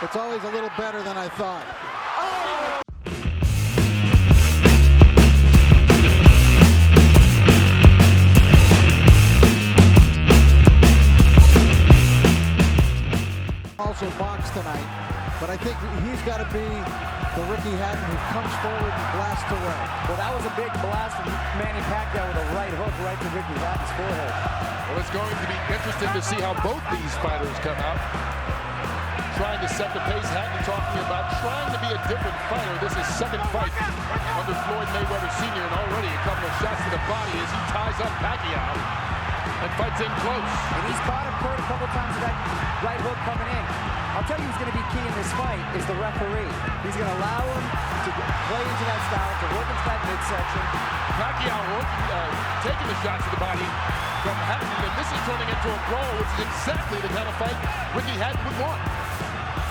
It's always a little better than I thought. Oh! Also boxed tonight, but I think he's got to be the Ricky Hatton who comes forward and blasts away. Well, that was a big blast from Manny Pacquiao with a right hook right to Ricky Hatton's forehead. Well, it's going to be interesting to see how both these fighters come out. Trying to set the pace. Hatton talking about trying to be a different fighter. This is second fight under Floyd Mayweather Sr. and already a couple of shots to the body as he ties up Pacquiao and fights in close. And he's caught him Kurt a couple times with that right hook coming in. I'll tell you who's going to be key in this fight is the referee. He's going to allow him to play into that style, to work into that midsection. Pacquiao taking the shots to the body from Hatton, and this is turning into a brawl, which is exactly the kind of fight Ricky Hatton would want.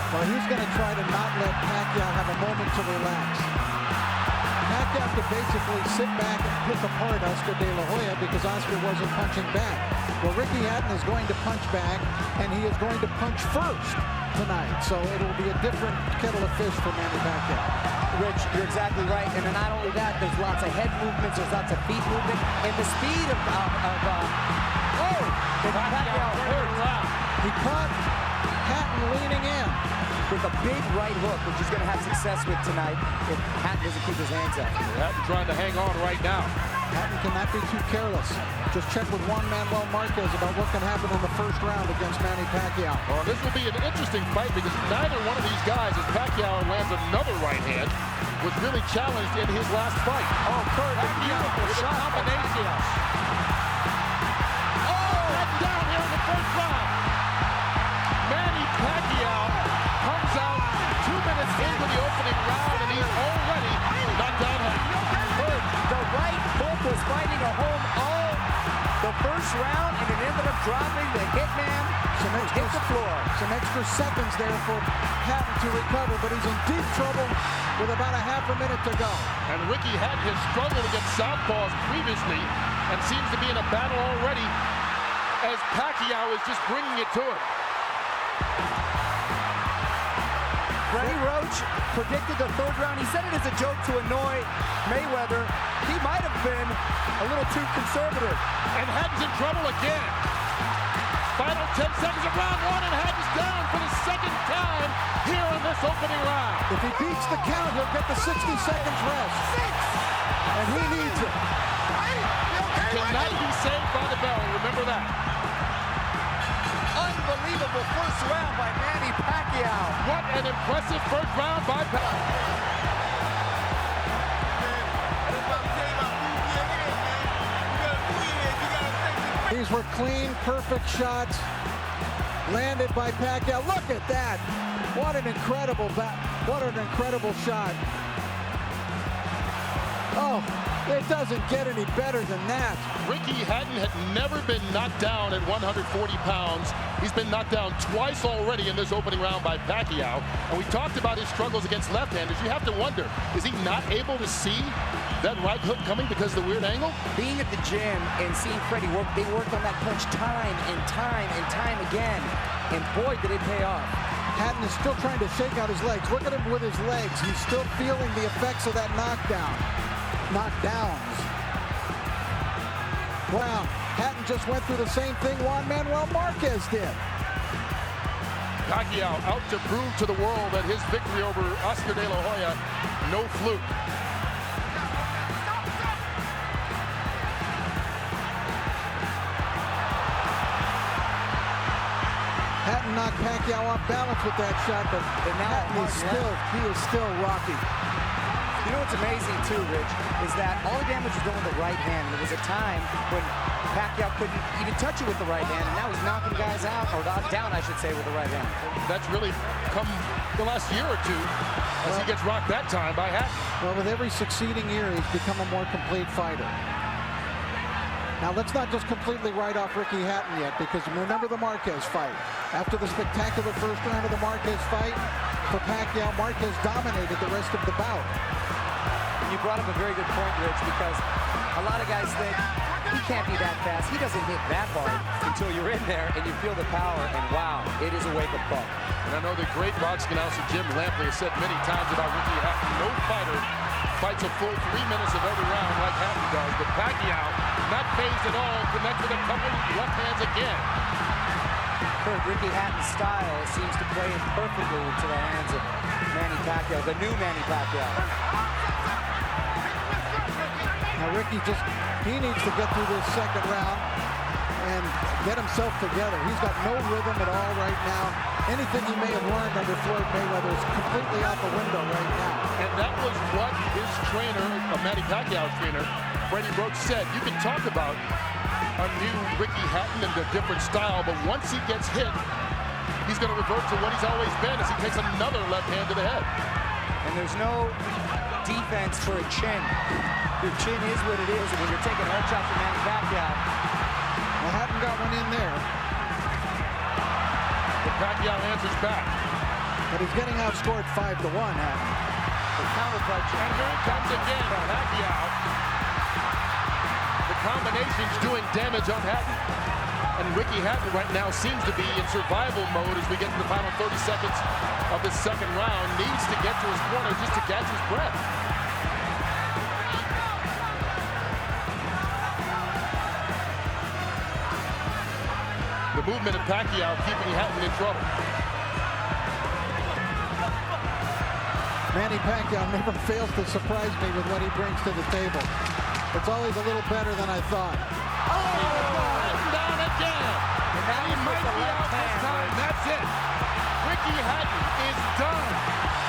Well, he's going to try to not let Pacquiao have a moment to relax. Pacquiao could basically sit back and pick apart Oscar De La Hoya because Oscar wasn't punching back. Well, Ricky Hatton is going to punch back, and he is going to punch first tonight. So it'll be a different kettle of fish for Manny Pacquiao. Rich, you're exactly right. And then not only that, there's lots of head movements, there's lots of feet movement, and the speed of Pacquiao hurt. He caught Hatton leaning in with a big right hook, which he's going to have success with tonight if Hatton doesn't keep his hands up. Hatton trying to hang on right now. Hatton cannot be too careless. Just check with Juan Manuel Marquez about what can happen in the first round against Manny Pacquiao. Well, this will be an interesting fight because neither one of these guys, as Pacquiao lands another right hand, was really challenged in his last fight. Oh, Kurt, Pacquiao with a combination. Oh, that's down here in the first round. Manny Pacquiao comes out 2 minutes into the opening round, and he's already knocked down Hatton. Kurt, the right hook was fighting a home all the first round, and it ended up dropping the hitman. Hit the floor. Some extra seconds there for Hatton to recover, but he's in deep trouble with about a half a minute to go. And Ricky Hatton has struggled against southpaws previously and seems to be in a battle already as Pacquiao is just bringing it to him. Freddie Roach predicted the third round. He said it as a joke to annoy Mayweather. He might have been a little too conservative. And Hatton's in trouble again. Final 10 seconds of round one, and Hatton's down for the second time here in this opening round. If he beats the count, he'll get the 60 seconds rest. And he needs it. Cannot be saved by the bell, remember that. Unbelievable first round by Manny Pacquiao. What an impressive first round by Pacquiao. These were clean, perfect shots landed by Pacquiao. Look at that! What an incredible shot! Oh, it doesn't get any better than that. Ricky Hatton had never been knocked down at 140 pounds. He's been knocked down twice already in this opening round by Pacquiao. And we talked about his struggles against left-handers. You have to wonder, is he not able to see that right hook coming because of the weird angle? Being at the gym and seeing Freddie work, they worked on that punch time and time again. And boy, did it pay off. Hatton is still trying to shake out his legs. Look at him with his legs. He's still feeling the effects of that knockdowns. Wow, Hatton just went through the same thing Juan Manuel Marquez did. Pacquiao out to prove to the world that his victory over Oscar De La Hoya, no fluke. Hatton knocked Pacquiao off balance with that shot, but Hatton is still rocky. You know what's amazing too, Rich, is that all the damage was done with the right hand. There was a time when Pacquiao couldn't even touch it with the right hand, and now he's knocking guys out, or down, I should say, with the right hand. That's really come the last year or two as he gets rocked that time by Hatton. Well, with every succeeding year, he's become a more complete fighter. Now, let's not just completely write off Ricky Hatton yet, because remember the Marquez fight. After the spectacular first round of the Marquez fight, for Pacquiao, Marquez dominated the rest of the bout. You brought up a very good point, Rich, because a lot of guys think he can't be that fast. He doesn't hit that hard until you're in there and you feel the power, and wow, it is a wake-up call. And I know the great boxing announcer Jim Lampley has said many times about Ricky Hatton, no fighter fights a full 3 minutes of every round like Hatton does, but Pacquiao, not phased at all, connects with a couple left hands again. Ricky Hatton's style seems to play in perfectly into the hands of Manny Pacquiao, the new Manny Pacquiao. Now Ricky he needs to get through this second round and get himself together. He's got no rhythm at all right now. Anything he may have learned under Floyd Mayweather is completely out the window right now. And that was what his trainer, Manny Pacquiao's trainer, Freddie Roach, said. You can talk about a new Ricky Hatton and a different style, but once he gets hit, he's going to revert to what he's always been as he takes another left hand to the head. And there's no defense for a chin. Your chin is what it is when you're taking a head shot from Manny Pacquiao. Well, Hatton got one in there. But Pacquiao answers back. But he's getting outscored 5-1, Hatton. The counter punch. And here it comes again, Pacquiao. The combination's doing damage on Hatton. And Ricky Hatton right now seems to be in survival mode as we get to the final 30 seconds of the second round. Needs to get to his corner just to catch his breath. The movement of Pacquiao keeping Hatton in trouble. Manny Pacquiao never fails to surprise me with what he brings to the table. It's always a little better than I thought. Hatton down again. And that He might be out this time. That's it. Ricky Hatton is done.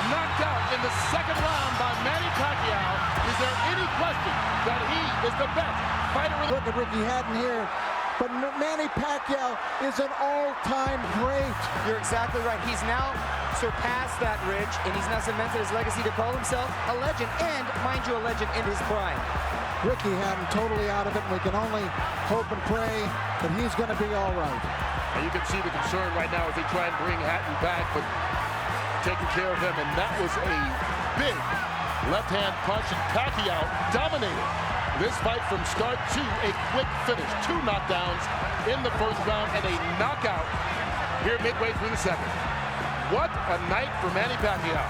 Knocked out in the second round by Manny Pacquiao. Is there any question that he is the best fighter in the... Look at Ricky Hatton here. But Manny Pacquiao is an all-time great. You're exactly right. He's now surpassed that, Rich, and he's now cemented his legacy to call himself a legend, and, mind you, a legend in his prime. Ricky Hatton totally out of it, and we can only hope and pray that he's going to be all right. And you can see the concern right now as they try and bring Hatton back, but taking care of him, and that was a big left-hand punch, and Pacquiao dominated this fight from start to a quick finish. 2 knockdowns in the first round and a knockout here midway through the second. What a night for Manny Pacquiao.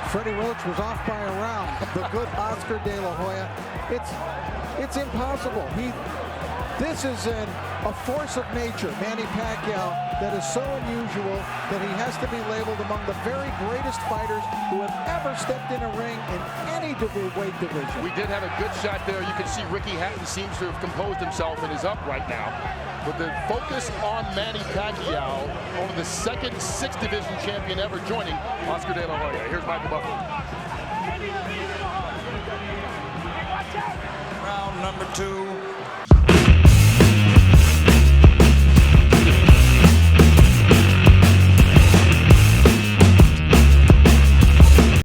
Freddie Roach was off by a round. The good Oscar De La Hoya. It's impossible. This is a force of nature, Manny Pacquiao, that is so unusual that he has to be labeled among the very greatest fighters who have ever stepped in a ring in any weight division. We did have a good shot there. You can see Ricky Hatton seems to have composed himself and is up right now. But the focus on Manny Pacquiao, only the second 6th division champion ever joining Oscar De La Hoya. Here's Michael Buffalo. Round number 2.